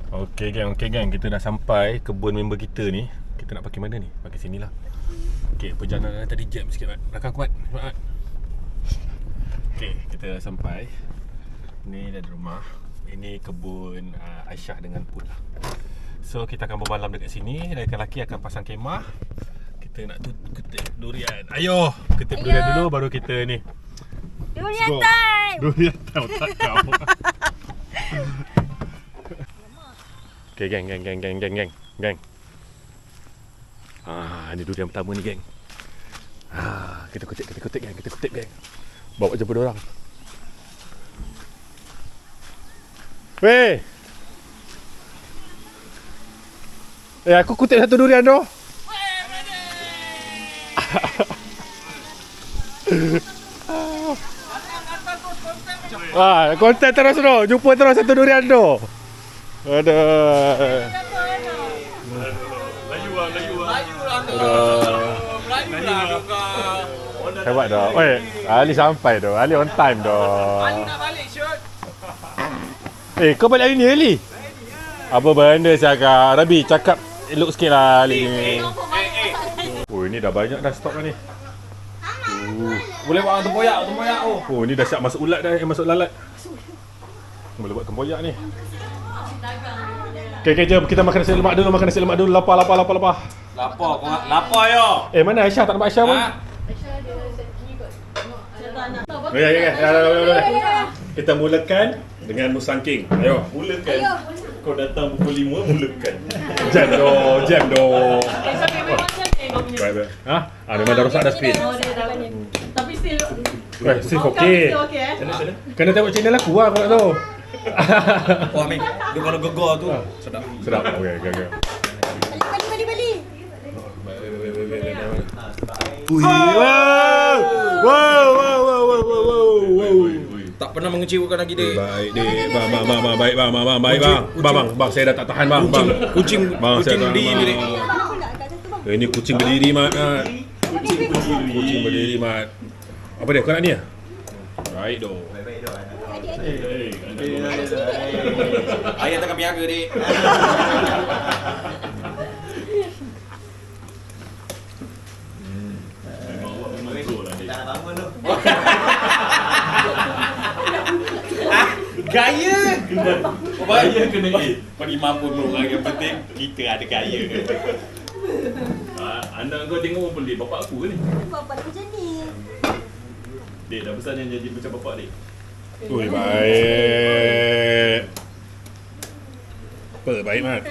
Okey gang, kita dah sampai kebun member kita ni. Kita nak parking mana ni? Parking sini lah. Okey, perjalanan tadi jam sikit Mat. Belakang kuat Mat. Okey, kita dah sampai. Ni dah di rumah. Ini kebun Aisyah dengan Put lah. So kita akan bermalam dekat sini. Lelaki akan pasang kemah. Kita nak ketik durian. Ayo, ketik durian dulu baru kita ni. Durian time. Durian time otak kau. Okay, geng. Ni durian pertama ni, geng. Kita kutip geng. Bawa jumpa diorang. Weh. Aku kutip satu durian tu. Konten terus tu. Jumpa terus satu durian tu. Aduh. Layu lah. Hebat dah. Oi, Ali sampai dah. Ali on time dah. Ali nak balik shoot. Kau balik hari ni Ali? Apa benda cakap? Rabi cakap elok sikit lah Ali ni. Oh, ini dah banyak dah stok ni. Boleh buat tempoyak tu. Oh, ni dah siap masuk ulat dah, masuk lalat. Boleh buat tempoyak ni. Okay, jom kita makan nasi lemak dulu, Lapar. Lapar yo. Mana Aisyah? Tak nampak Aisyah pun? Aisyah ada set gigi kot. Ya. Kita mulakan dengan musangking. Ayo, mulakan. Kau datang pukul 5, mulakan. Jam doh. Memang dah rosak dah speed. Tapi still Okey. Kena tengok channel aku lah kalau nak tahu. Wah, Min. Dia kalau gegar tu sedap. Okey. Bali. Wow. Tak pernah mengecewakan lagi dek. Baik dek. Bang, saya dah tak tahan bang. Kucing berdiri ni dek. Ini kucing berdiri mat. Kucing berdiri mat. Apa dia? Kau nak ni ah? Baik doh. Ayah takkan piaga dek. Gaya kena Perimam pun orang yang penting kita ada gaya. Anak kau tengok pun pelik. Bapak aku ke ni? Bapak macam ni. Dek dah besar yang jadi macam bapak dek. Ui, baik. Apa baik mat?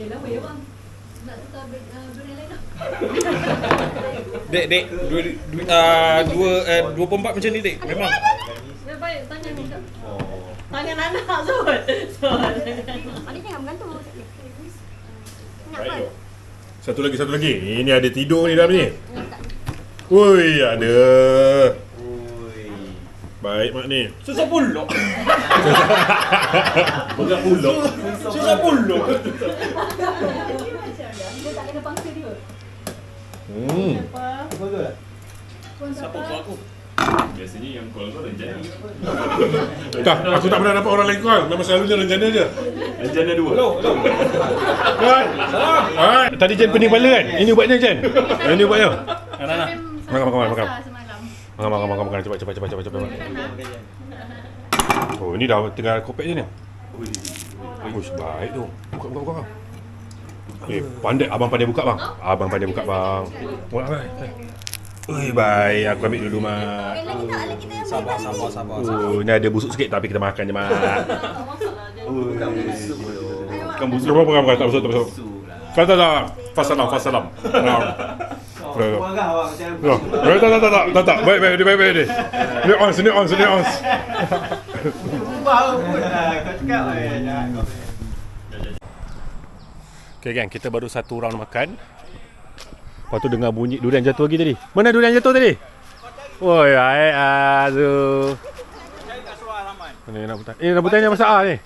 Lama ya bang. Nak tukar durian lain dah. Dek 24 macam ni dek. Memang. Baik tanya ni. Tangan anak Zul. Adik jangan bergantung. Baik doh. Satu lagi. Ini ada tidur ni dalam ni. Ui, ada. Baik mak ni. Susah pulak. Bukan pulak. Susah pulak. Dia tak kena pangsa dia. Siapa kau aku? Biasanya yang call kau rencana. Tak, aku tak pernah dapat orang lain call. Memang selalunya rencana je. Rencana 2. Hello. Kan? Salam. Tadi Jen pening kepala kan? Ini ubatnya Jen. Ini ubatnya. Anak. Makan. Makan. Cepat. Oh, ini dah tinggal kopek je ni. Uish, baik tu. Buka. Pandai. Abang pandai buka bang. Buka bang. Ui, baik. Aku ambil dulu mat. Sabar. Ni ada busuk sikit tapi kita makan je mat. Bukan busuk. Bukan. Tak busuk. Tak. Fasalam. Tak. Baik dia. Ni on. Okay gang, kita baru satu round makan. Lepas tu dengar bunyi durian jatuh lagi tadi. Mana durian jatuh tadi? Woi, baik Azu. Ni rambutan yang masak ni.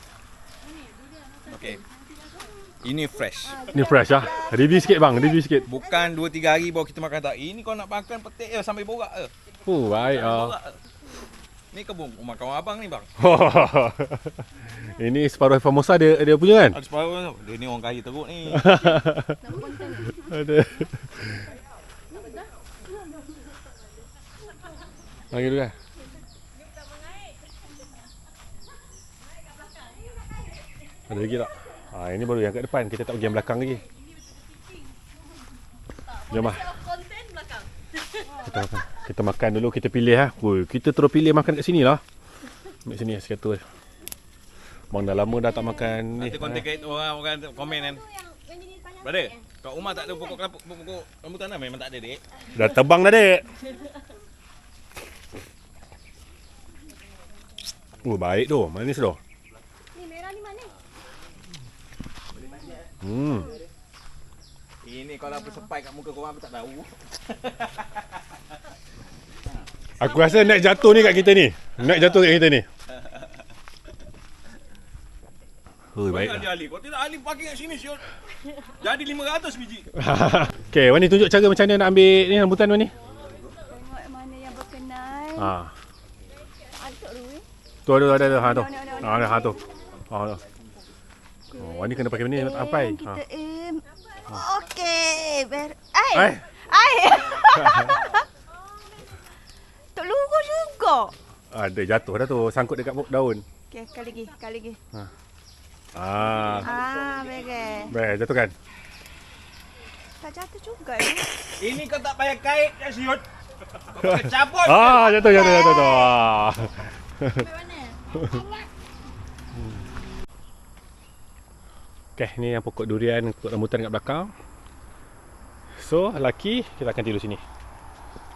Okey. Ini fresh. Ni fresh ah. Review sikit bang, Bukan 2-3 hari baru kita makan tak. Ini kau nak makan petik je sambil borak je. Baik ah. Ni kebun rumah kawan abang ni bang. Ini separuh Formosa dia punya kan? Ada separuh dia ni orang kaya teruk ni. Ada. Panggil dulu kan? Ada lagi tak? Ini baru yang kat depan. Kita tak pergi yang belakang lagi. Jom lah. Konten belakang. Kita makan dulu. Kita pilih lah. Kita terus pilih makan kat sini lah. Ambil sini sekatu. Bang dah lama dah tak makan ni. Nanti konten kait orang komen kan. Brother, kat rumah tak ada pokok rambutan dah memang tak ada dek. Dah tebang dah dek. Baik tu. Manis tu. Ni merah ni mana? Ini kalau apa sepai kat muka korang apa tak tahu. Aku rasa naik jatuh ni kat kita ni. Naik jatuh kat kita ni. Baik. Dia ahli. Kau tidak ahli parking kat sini siot. Jadi 500 biji. Okay, Wani tunjuk cara macam mana nak ambil ni rambutan Wani. Tengok mana yang berkenan. Atuk dulu eh. Tu ada tu. Ada tu. Wani kena pakai ni sampai. Kita aim. Okey. Ai. Tak lurus juga. Ada jatuh dah tu, sangkut dekat daun. Okey, sekali lagi. Baik, jatuh kan? Tak jatuh juga ni. Ini kau tak payah kait kat siot. Kau pakai cabut. Jatuh. Sampai mana? Okay, ni yang pokok durian, pokok rambutan kat belakang. So, laki kita akan tidur sini.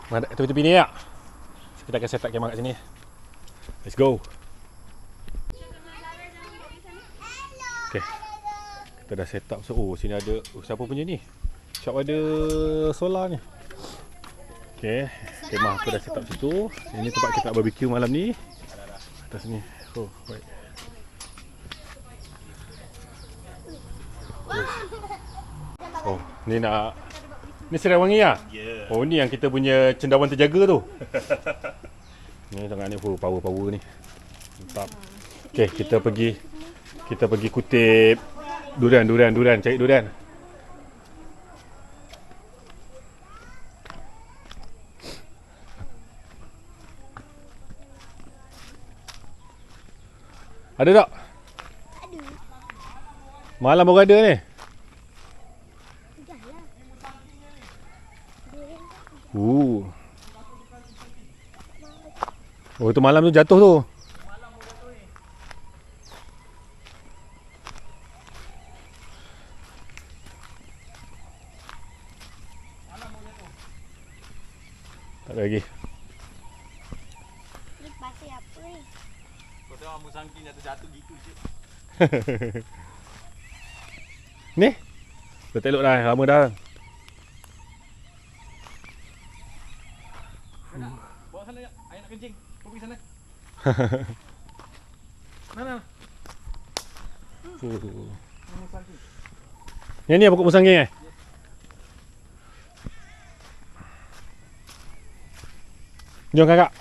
Mana tepi-tepi ni tak? So, kita akan set up kemah kat sini. Let's go. Okay. Kita dah set up. So, sini ada siapa punya ni? Shop ada solar ni. Okay, kemah aku dah set up situ. Ini tempat kita nak barbecue malam ni. Atas ni. Baik. Ni serai wangi lah? Ya. Ni yang kita punya cendawan terjaga tu. Ni tengah ni power ni. Mantap. Okay, kita pergi kutip durian, cari durian. Ada tak? Ada. Malam baru ada ni. Itu malam tu jatuh tu. Tak ada lagi. Ni pasir apa ni? Kau tengok ambil sangking jatuh gitu je. Ni? Dah telok dah, lama dah. Bawa sana, ayah nak kencing. Kau pergi sana. Mana? Yang ni pokok musangking eh? Jom kakak.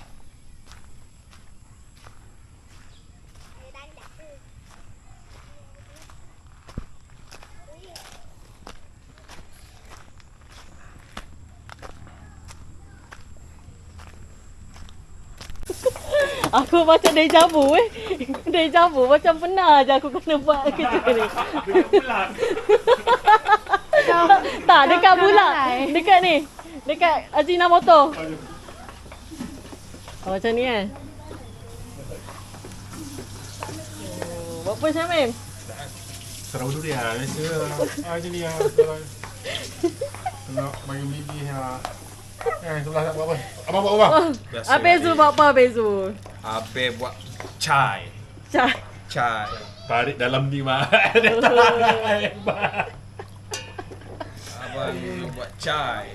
Aku macam deja vu Deja vu macam pernah je aku kena buat kerja ni. Tak, dekat Bulak. Dekat ni. Dekat Ajinomoto. Macam ni kan. Buat apa Syamim? Serau durian biasa. Macam ni lah. Nak bagi baby lah. Sebelah tak buat apa. Abang buat apa? Abezu buat apa Abezu? Abe buat chai. Chai. Tarik dalam ni mak. Abang buat chai.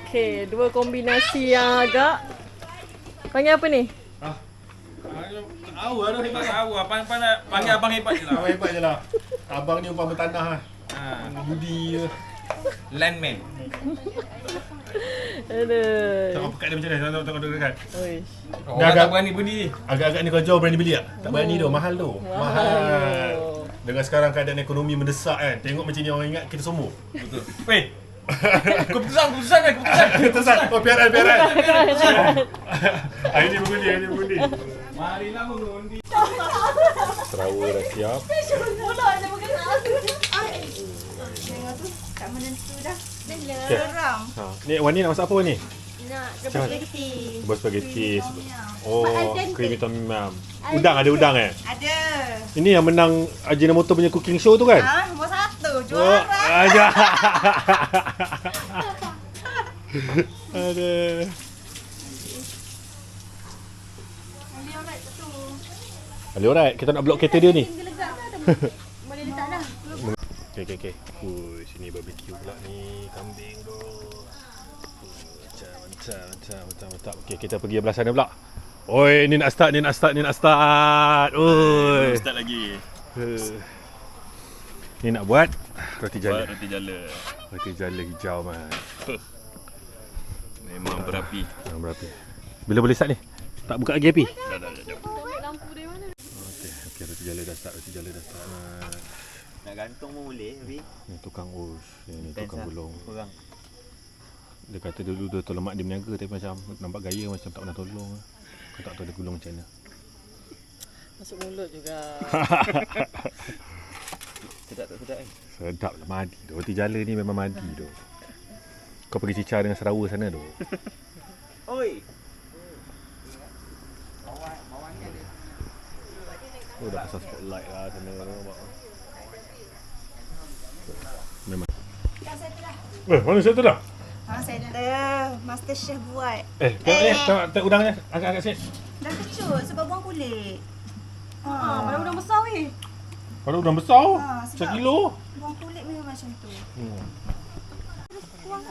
Okey, dua kombinasi yang agak panggil apa ni? Tahu lah Tak tahu apa panggil abang hebat je lah. Abang hebat je lah. Abang ni umpama tanah lah. Budi je. Landman. Aduh. Tengok pekat dia macam mana? Tengok dekat. Uish. Orang tak berani beli. Agak-agak ni kau jual berani beli tak? Tak berani tu, mahal tu. Mahal. Dengan sekarang keadaan ekonomi mendesak kan. Tengok macam ni orang ingat kita semua. Betul. Weh. Keputusan kan, keputusan. Keputusan. Oh, piaran. Hari ni mengundi. Marilah mengundi. Serawa dah siap. Pula dia makan aku. Tengok tu, tak menentu dah. Okay. Geram. Ha. Ni Wan ni nak masak apa ni? Nak Macam mana? spaghetti. Buat spaghetti. Tom yum. Oh, creamy tom yum. Udang ada udang eh? Ada. Ini yang menang Ajinomoto punya cooking show tu kan? Nombor 1. Oh, Juara. aja. Ada. Alright, kita nak blok kereta dia ni. Boleh letak dah. Okay. Sini barbecue pula ni, kambing tu. Macam. Okay, kita pergi belah sana pula. Oi, ni nak start. Oi. Start lagi. Ni nak buat roti jala. Roti jala. Roti jala hijau man. Memang berapi. Berapi. Bila boleh start ni? Tak buka lagi api? Dah. Lampu dia mana? Okey, roti jala dah start man. Nak gantung pun boleh tapi Ni tukang ni depends tukang lah. gulung. Korang Dia kata dulu dia tolong mak dia berniaga tapi macam nampak gaya macam tak pernah tolong. Kau tak tahu dia gulung macam mana. Masuk mulut juga. sedap tak sedap kan? Sedap lah madi tu. Roti jala ni memang madi tu. Kau pergi cicar dengan Sarawak sana tu. Oi! Oh dah pasang spotlight lah sana tu. Memang. Mana saya tu dah? Settle. Master Chef buat. Tengok udangnya. Agak-agak sikit. Dah kecut sebab buang kulit. Mana udang besar weh. Pada udang besar. Ha, sebab- 1 kilo. Buang kulit memang macam tu.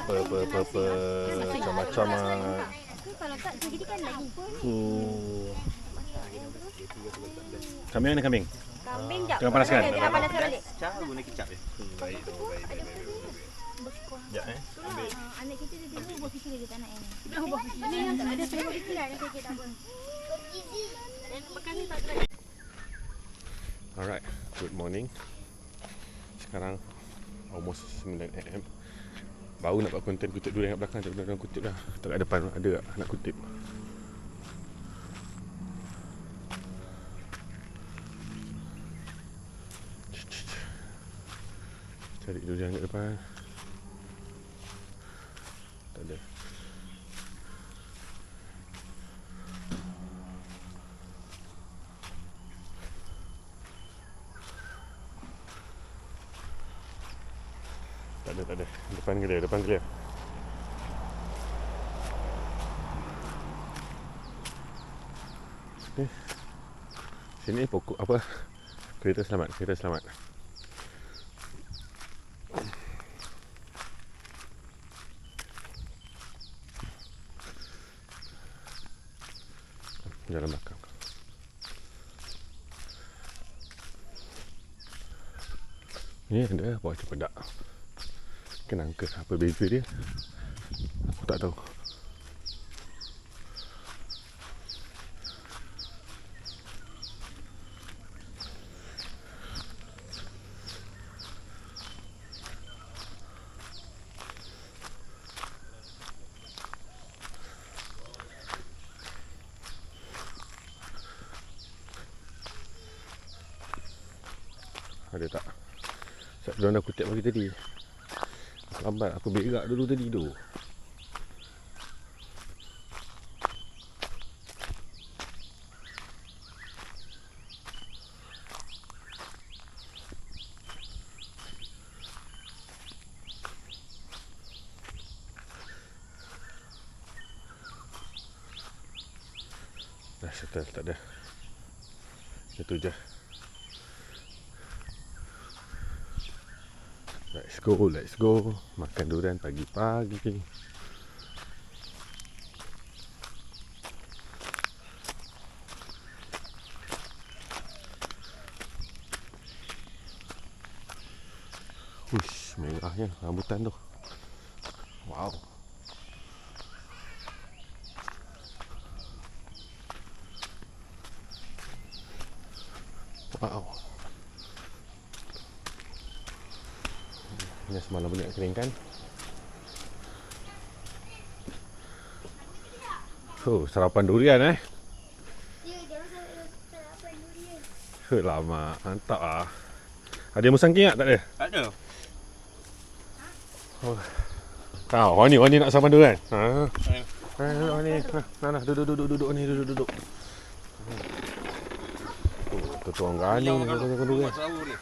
Apa macam-macam ah. Kalau tak jadikan lagi. Kambing mana kambing? Kambing jap. Tengah panaskan. Dia panaskan balik. Cara guna kicap je. Baik. Sekejap ambil. Anak kita dia dulu buat fikir dia tak nak ni. Dia buat fikir. Ni yang tak ada saya buat fikir lah. Dia fikir tak apa. Alright, good morning. Sekarang almost 9 am. Baru nak buat konten kutip dulu yang kat belakang. Tak ada kutip dah. Tak kat depan ada tak nak kutip. Cari dulu yang kat depan. Tak ada. Tak ada. Depan clear. Sini pokok apa? Kereta selamat. Jalan belakang. Ni ada bawa cepedak. Kenangka apa beza dia? Aku tak tahu. Ada tak? Sebab diorang dah kutip pagi tadi. Lambat aku berak dulu tadi tu. Dah settle, tak ada. Itu je. Let's go. Makan durian pagi-pagi. Hush, merahnya rambutan tu. Wow. Wow. Ini semalam boleh nak keringkan. Sarapan durian Ya, jangan sarapan durian. Lama, mantap ah. Ada musang king tak? Tak ada? Tak ada. Wani nak sarapan durian. Wani. Nah, duduk ni, duduk. Tu orang gani makan durian. Selalu boleh.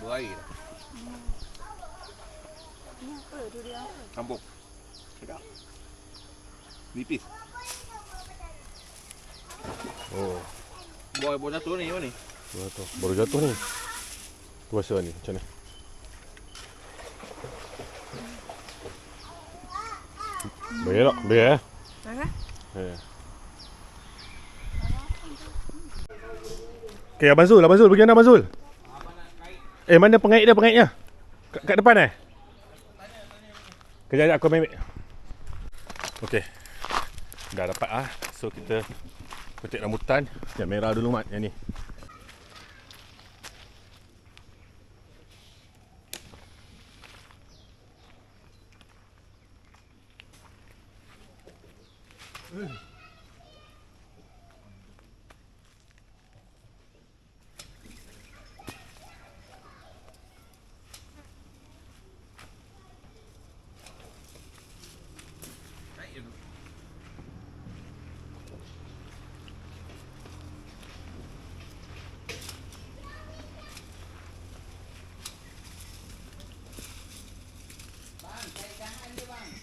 Berair. Ni apa? Durian apa? Kampung. Sedap. Nipis. Oh, Baru jatuh ni mana ni? baru jatuh ni. Tu rasa ni macam mana? Bayar tak? Bayar eh? Ya. Okay, Abang Zul, pergi mana Abang Zul? Mana pengaitnya? Kat depan eh? Kejap aku ambil. Okey. Dah dapat ah. So kita petik rambutan. Yang merah dulu Mat, yang ni.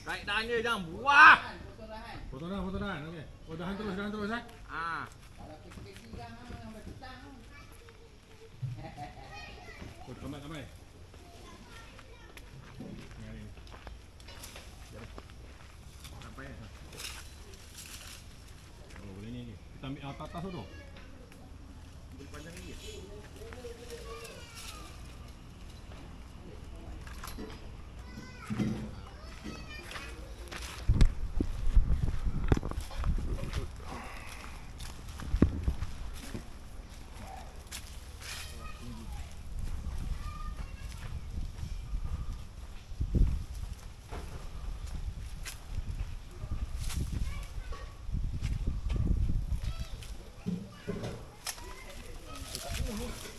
Naik dahan je, jangan buah. Potong dah. Okey. Oh, dahan terus eh. Ah. Oh, kamai. Sampai ya. Oh, boleh ni. Kita ambil atas tu. Boleh panjang lagi.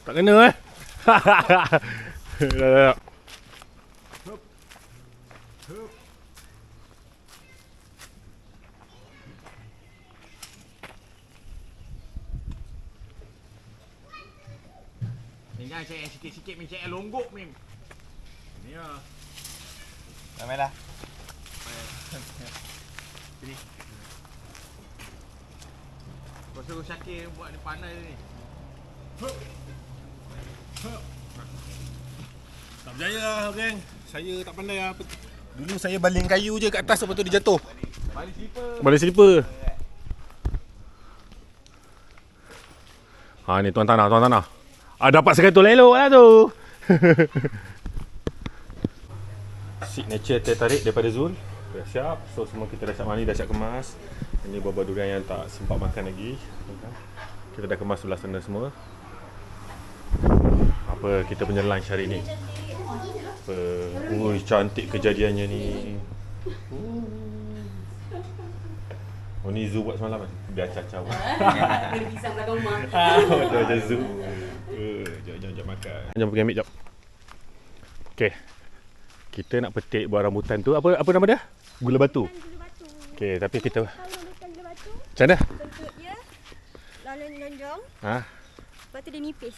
Tak kena eh. Dah. Ni jangan cek sikit-sikit, min cek longgok min. Ni ah. Ramailah. Sini. Kau suruh Syakir buat ni pandai ni. Tak berjaya lah geng. Saya tak pandai lah. Dulu saya baling kayu je kat atas, lepas tu dia jatuh. Balik slipper. Ni tuan tanah. Dapat sekatul elok lah tu. Signature teh tarik daripada Zul. Dah siap. So semua kita dah siap mandi, dah siap kemas. Ini buah-buah durian yang tak sempat makan lagi. Kita dah kemas sebelah sana semua. Apa kita punya lunch hari ni? Cantik kejadiannya ni. Oh, ni Zoo buat semalam kan? Biar cacau. Kena pisang belakang rumah. Dah je Zoo. Jom makan. Jom pergi ambil jap. Okey. Kita nak petik buah rambutan tu. Apa nama dia? Gula batu. Gula batu. Okey, tapi kita Tahu rambutan gula batu? macam mana? Kentut dia lalu lonjong. Lepas tu dia nipis.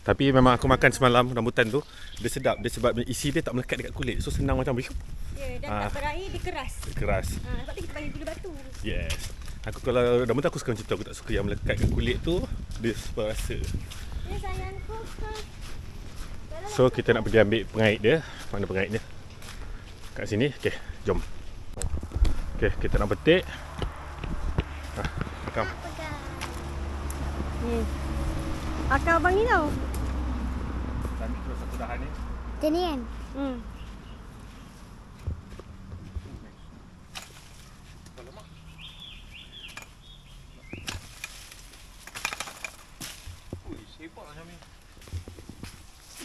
Tapi memang aku makan semalam rambutan tu. Dia sedap. Dia sebab isi dia tak melekat dekat kulit. So senang macam Ya, dan tak berair, dia keras. keras. Sebab tu kita panggil gula batu. Yes. Aku kalau rambutan aku suka macam tu. Aku tak suka yang melekat kat kulit tu. Dia super rasa. Ya sayangku. So kita nak pergi ambil pengait dia. Mana pengait dia? Kat sini. Okey, jom. Okey, kita nak petik. Rekam. Ni. Akal abang ni tau. Ambil terus satu dahan ni. Macam ni kan?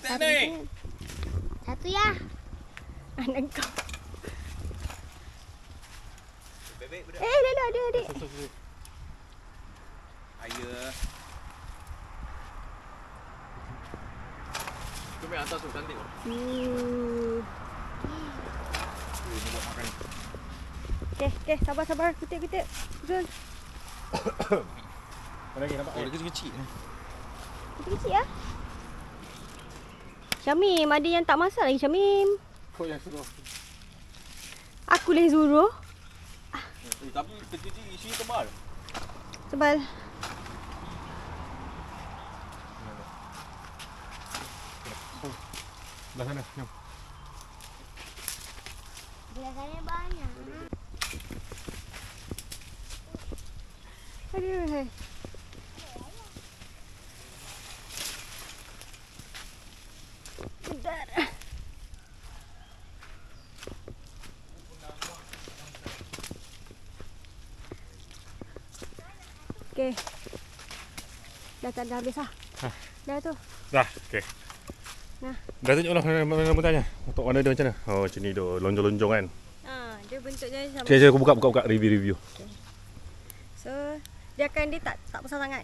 Tak naik. Satu ya. Anak kau. Dah ada adik. Ayah. Tu main atas tu cantik tu. Okay, sabar. Kutip. Zul. Mana lagi nampak? Oh, dia kecil-kecil ni. Kecil ya. Syamim, ada yang tak masak lagi Syamim. Kau yang suruh. Aku boleh suruh. Tapi kecil-kecil isi tebal. Tebal. Belah sana. Jom. Biasanya banyak. Aduh. Sedar. Okay. Dah habis lah. Dah tu. Dah, okey. Nah. Dah tunjuklah mana tanya. Untuk warna dia macam mana? Oh, macam ni tu. Lonjong-lonjong kan. Dia bentuknya sama. Okay, aku buka review. So, dia tak besar sangat.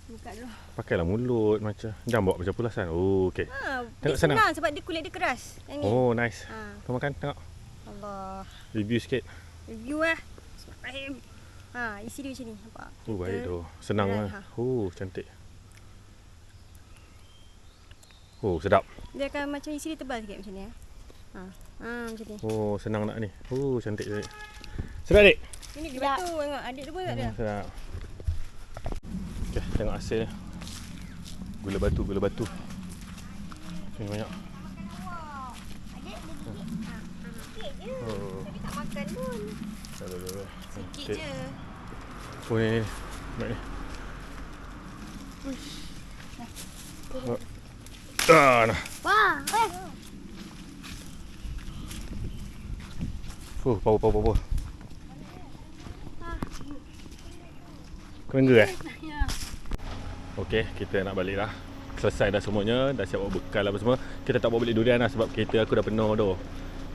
Buka dulu. Pakailah mulut macam. Jangan bawa macam pulasan. Oh, okey. Dia Tengok senang. senang sebab dia kulit dia keras. Yang ni. Oh, nice. Ha. Kau makan, tengok. Allah. Review sikit. Review lah. Bismillahirrahmanirrahim. Isi dia macam ni. Nampak? Oh, baik tu. Senang Betul. lah. Oh, cantik. Oh, sedap. Dia akan macam isi dia tebal sikit macam ni. Macam ni. Oh, senang nak ni. Oh, cantik. Sedap, adik? Ini dia batu. Tengok adik tu pun tak ada. Sedap. Okay, tengok hasil. Gula batu. Sini banyak. Oh. Tapi tak makan pun. Dah. Sikit je. Oh, ni. Baik ni. Nah. Wah. Power. Kerengga Okey, kita nak balik dah. Selesai dah semuanya. Dah siap bawa bekal apa semua. Kita tak bawa balik durian lah sebab kereta aku dah penuh tu.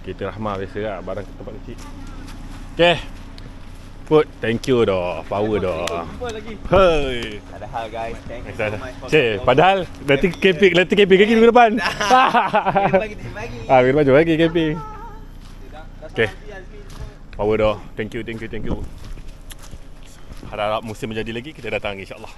Kereta Rahmah biasa lah. Barang tempat kecil. Okey. Put, thank you dah. Power dah. Jumpa lagi. Hei. Tak ada hal guys. Thank you so much for Cik, padahal nanti camping lagi minggu depan. bagi. Minggu depan jom lagi camping. Okey. Power dah. Thank you. Harap musim menjadi lagi kita datang insya-Allah.